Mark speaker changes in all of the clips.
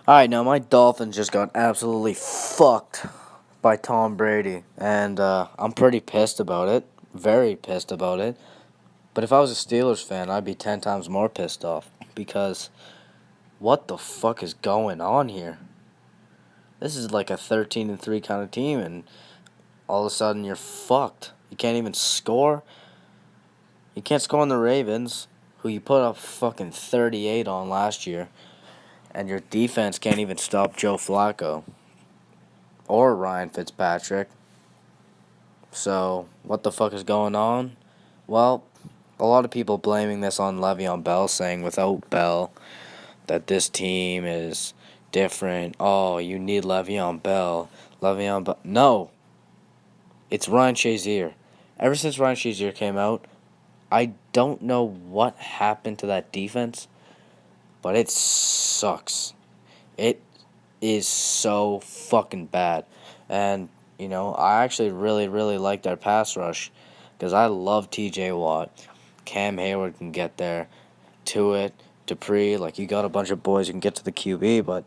Speaker 1: Alright, now my Dolphins just got absolutely fucked by Tom Brady, and I'm pretty pissed about it. Very pissed about it. But if I was a Steelers fan, I'd be 10 times more pissed off because what the fuck is going on here? This is like a 13-3 kind of team, and all of a sudden you're fucked. You can't even score. You can't score on the Ravens, who you put up fucking 38 on last year, and your defense can't even stop Joe Flacco or Ryan Fitzpatrick. So, what the fuck is going on? Well, a lot of people blaming this on Le'Veon Bell, saying without Bell, that this team is different. Oh, you need Le'Veon Bell. Le'Veon Bell. No, it's Ryan Shazier. Ever since Ryan Shazier came out, I don't know what happened to that defense, but it sucks. It is so fucking bad. And, I actually really, really like their pass rush because I love TJ Watt. Cam Hayward can get there. Tuitt, Dupree, like you got a bunch of boys who can get to the QB, but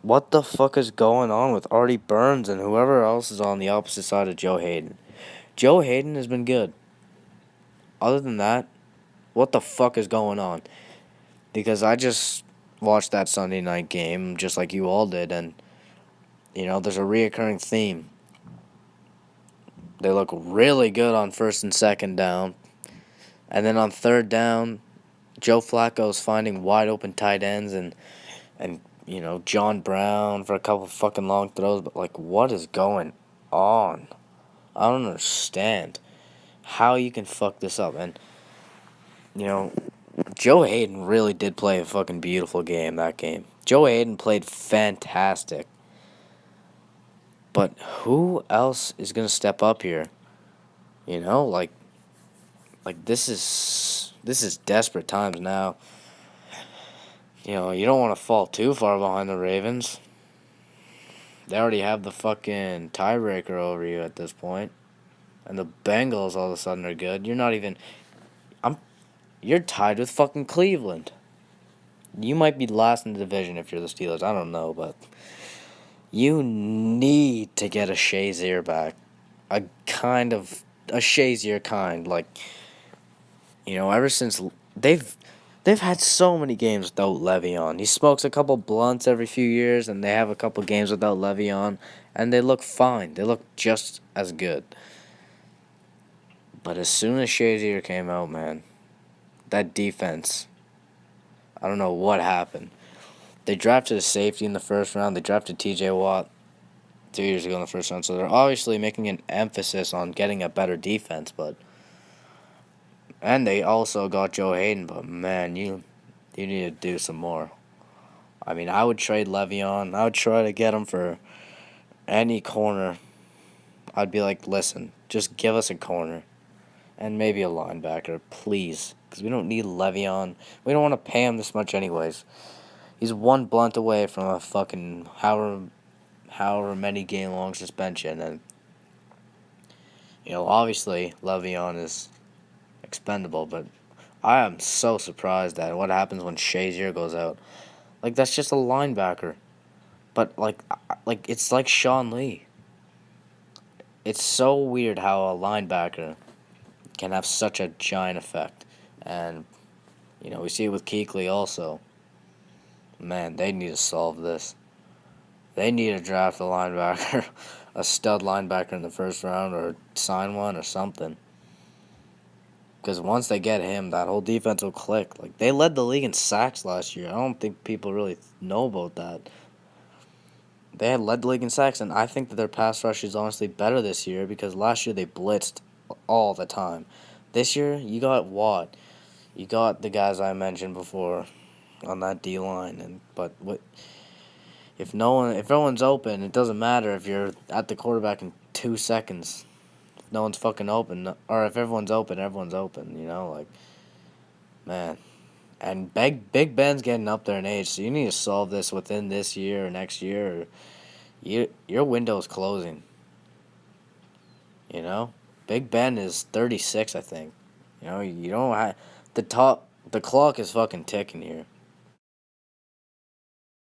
Speaker 1: what the fuck is going on with Artie Burns and whoever else is on the opposite side of Joe Hayden? Joe Hayden has been good. Other than that, what the fuck is going on? Because I just watched that Sunday night game just like you all did, and there's a reoccurring theme. They look really good on first and second down. And then on third down, Joe Flacco's finding wide open tight ends and John Brown for a couple fucking long throws. But, like, what is going on? I don't understand how you can fuck this up. And, Joe Hayden really did play a fucking beautiful game that game. Joe Hayden played fantastic. But who else is going to step up here? Like this is desperate times now. You don't want to fall too far behind the Ravens. They already have the fucking tiebreaker over you at this point. And the Bengals all of a sudden are good. You're tied with fucking Cleveland. You might be last in the division if you're the Steelers. I don't know, but you need to get a Shazier back. A Shazier kind. Like, ever since they've had so many games without Le'Veon. He smokes a couple blunts every few years, and they have a couple games without Le'Veon, and they look fine. They look just as good. But as soon as Shazier came out, man, that defense, I don't know what happened. They drafted a safety in the first round. They drafted TJ Watt 2 years ago in the first round, so they're obviously making an emphasis on getting a better defense, and they also got Joe Hayden, but man, you need to do some more. I mean, I would trade Le'Veon. I would try to get him for any corner. I'd be like, listen, just give us a corner. And maybe a linebacker, please. Because we don't need Le'Veon. We don't want to pay him this much anyways. He's one blunt away from a fucking however many game-long suspension. And, obviously, Le'Veon is expendable. But I am so surprised at what happens when Shazier goes out. Like, that's just a linebacker. But, like it's like Sean Lee. It's so weird how a linebacker can have such a giant effect. And, we see it with Kuechly also. Man, they need to solve this. They need to draft a linebacker, a stud linebacker in the first round, or sign one or something. Because once they get him, that whole defense will click. Like, they led the league in sacks last year. I don't think people really know about that. They had led the league in sacks, and I think that their pass rush is honestly better this year because last year they blitzed all the time. This year, you got Watt. You got the guys I mentioned before on that D line, if no one's open, it doesn't matter if you're at the quarterback in 2 seconds. If no one's fucking open, or if everyone's open, everyone's open. Like, man. And Big Ben's getting up there in age, so you need to solve this within this year or next year. Or your window is closing. Big Ben is 36, I think. You don't have the clock is fucking ticking here.